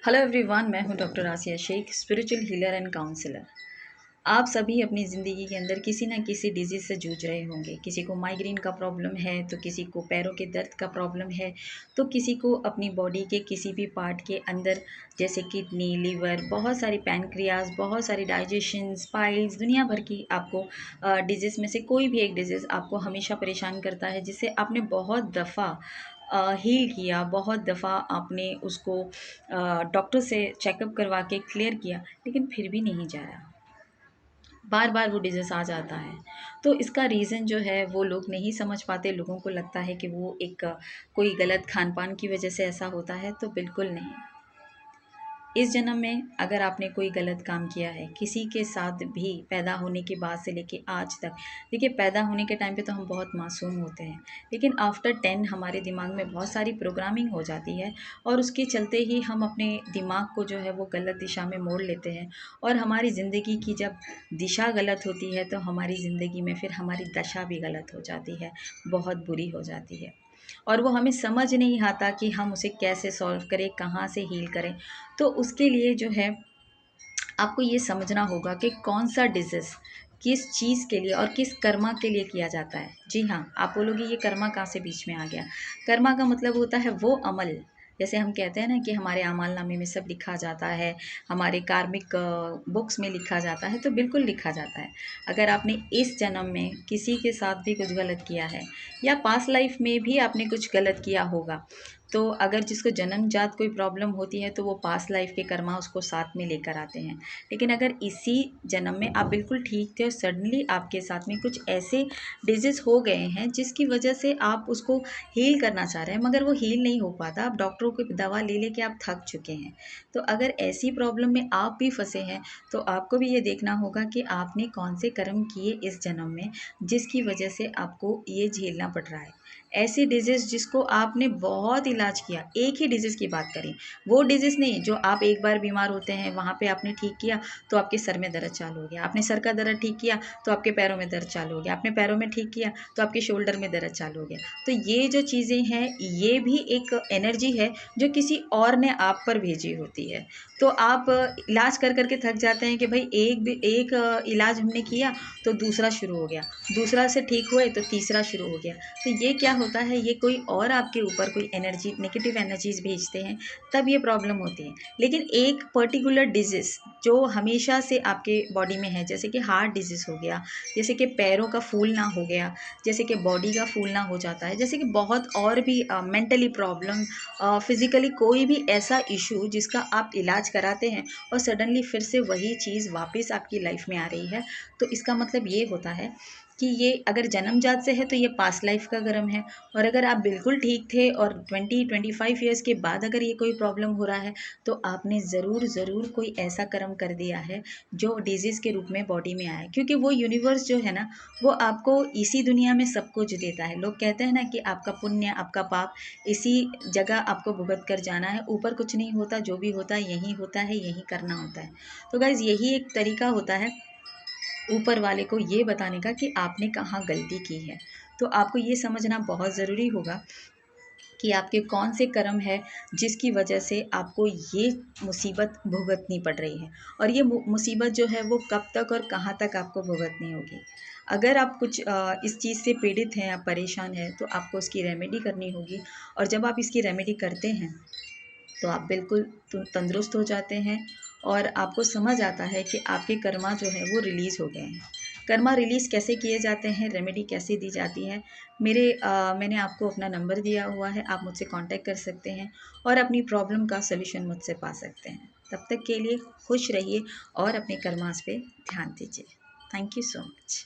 Hello everyone, मैं हूं doctor Asiya Shaikh, spiritual healer and counsellor. आप सभी अपनी ज़िंदगी के अंदर किसी ना किसी डिजीज़ से जूझ रहे होंगे। किसी को माइग्रेन का प्रॉब्लम है, तो किसी को पैरों के दर्द का प्रॉब्लम है, तो किसी को अपनी बॉडी के किसी भी पार्ट के अंदर जैसे किडनी, लीवर, बहुत सारी पैनक्रियाज, बहुत सारी डाइजेशन, पाइल्स, दुनिया भर की आपको डिजीज़ में से कोई भी एक डिजीज़ आपको हमेशा परेशान करता है, जिससे आपने बहुत दफ़ा हील किया, बहुत दफ़ा आपने उसको डॉक्टर से चेकअप करवा के क्लियर किया, लेकिन फिर भी नहीं जा रहा। बार बार वो डिजीज़ आ जाता है। तो इसका रीज़न जो है वो लोग नहीं समझ पाते। लोगों को लगता है कि वो एक कोई गलत खान पान की वजह से ऐसा होता है, तो बिल्कुल नहीं। इस जन्म में अगर आपने कोई गलत काम किया है किसी के साथ भी, पैदा होने के बाद से लेके आज तक, देखिए पैदा होने के टाइम पे तो हम बहुत मासूम होते हैं, लेकिन आफ्टर 10 हमारे दिमाग में बहुत सारी प्रोग्रामिंग हो जाती है और उसके चलते ही हम अपने दिमाग को जो है वो गलत दिशा में मोड़ लेते हैं। और हमारी ज़िंदगी की जब दिशा गलत होती है तो हमारी ज़िंदगी में फिर हमारी दशा भी गलत हो जाती है, बहुत बुरी हो जाती है। और वो हमें समझ नहीं आता कि हम उसे कैसे सॉल्व करें, कहाँ से हील करें। तो उसके लिए जो है आपको ये समझना होगा कि कौन सा डिजीज़ किस चीज़ के लिए और किस कर्मा के लिए किया जाता है। जी हाँ, आप बोलोगे ये कर्मा कहाँ से बीच में आ गया। कर्मा का मतलब होता है वो अमल, जैसे हम कहते हैं ना कि हमारे आमालनामे में सब लिखा जाता है, हमारे कार्मिक बुक्स में लिखा जाता है, तो बिल्कुल लिखा जाता है। अगर आपने इस जन्म में किसी के साथ भी कुछ गलत किया है या पास्ट लाइफ में भी आपने कुछ गलत किया होगा, तो अगर जिसको जन्मजात कोई प्रॉब्लम होती है तो वो पास्ट लाइफ के कर्मा उसको साथ में लेकर आते हैं। लेकिन अगर इसी जन्म में आप बिल्कुल ठीक थे और सडनली आपके साथ में कुछ ऐसे डिजीज़ हो गए हैं जिसकी वजह से आप उसको हील करना चाह रहे हैं, मगर वो हील नहीं हो पाता, आप डॉक्टरों की दवा ले लेके आप थक चुके हैं। तो अगर ऐसी प्रॉब्लम में आप भी फंसे हैं तो आपको भी ये देखना होगा कि आपने कौन से कर्म किए इस जन्म में जिसकी वजह से आपको ये झेलना पड़ रहा है। ऐसी डिजीज़ जिसको आपने बहुत इलाज किया, एक ही डिजीज़ की बात करें, वो डिजीज़ नहीं जो आप एक बार बीमार होते हैं वहाँ पे आपने ठीक किया तो आपके सर में दर्द चालू हो गया, आपने सर का दर्द ठीक किया तो आपके पैरों में दर्द चालू हो गया, आपने पैरों में ठीक किया तो आपके शोल्डर में दर्द चालू हो गया। तो ये जो चीज़ें हैं ये भी एक एनर्जी है जो किसी और ने आप पर भेजी होती है। तो आप इलाज कर के थक जाते हैं कि भाई एक इलाज हमने किया तो दूसरा शुरू हो गया, दूसरा से ठीक हुए तो तीसरा शुरू हो गया। तो ये क्या होता है, ये कोई और आपके ऊपर कोई एनर्जी, नेगेटिव एनर्जीज भेजते हैं, तब ये प्रॉब्लम होती है। लेकिन एक पर्टिकुलर डिजीज़ जो हमेशा से आपके बॉडी में है, जैसे कि हार्ट डिजीज़ हो गया, जैसे कि पैरों का फूलना हो गया, जैसे कि बॉडी का फूलना हो जाता है, जैसे कि बहुत और भी मेंटली प्रॉब्लम, फिज़िकली कोई भी ऐसा इशू जिसका आप इलाज कराते हैं और सडनली फिर से वही चीज़ वापस आपकी लाइफ में आ रही है, तो इसका मतलब ये होता है कि ये अगर जन्मजात से है तो ये पास्ट लाइफ का कर्म है। और अगर आप बिल्कुल ठीक थे और 20-25 ईयर्स के बाद अगर ये कोई प्रॉब्लम हो रहा है तो आपने ज़रूर कोई ऐसा कर्म कर दिया है जो डिजीज़ के रूप में बॉडी में आया है। क्योंकि वो यूनिवर्स जो है ना, वो आपको इसी दुनिया में सब कुछ देता है। लोग कहते हैं ना कि आपका पुण्य, आपका पाप इसी जगह आपको भुगत कर जाना है, ऊपर कुछ नहीं होता, जो भी होता है यही होता है, यही करना होता है। तो गाइज़ यही एक तरीका होता है ऊपर वाले को ये बताने का कि आपने कहाँ गलती की है। तो आपको ये समझना बहुत ज़रूरी होगा कि आपके कौन से कर्म है जिसकी वजह से आपको ये मुसीबत भुगतनी पड़ रही है, और ये मुसीबत जो है वो कब तक और कहाँ तक आपको भुगतनी होगी। अगर आप कुछ इस चीज़ से पीड़ित हैं, आप परेशान हैं, तो आपको उसकी रेमेडी करनी होगी। और जब आप इसकी रेमेडी करते हैं तो आप बिल्कुल तंदुरुस्त हो जाते हैं और आपको समझ आता है कि आपके कर्मा जो है वो रिलीज़ हो गए हैं। कर्मा रिलीज़ कैसे किए जाते हैं, रेमेडी कैसे दी जाती है, मैंने आपको अपना नंबर दिया हुआ है, आप मुझसे कांटेक्ट कर सकते हैं और अपनी प्रॉब्लम का सलूशन मुझसे पा सकते हैं। तब तक के लिए खुश रहिए और अपने कर्मास पे ध्यान दीजिए। Thank you so much.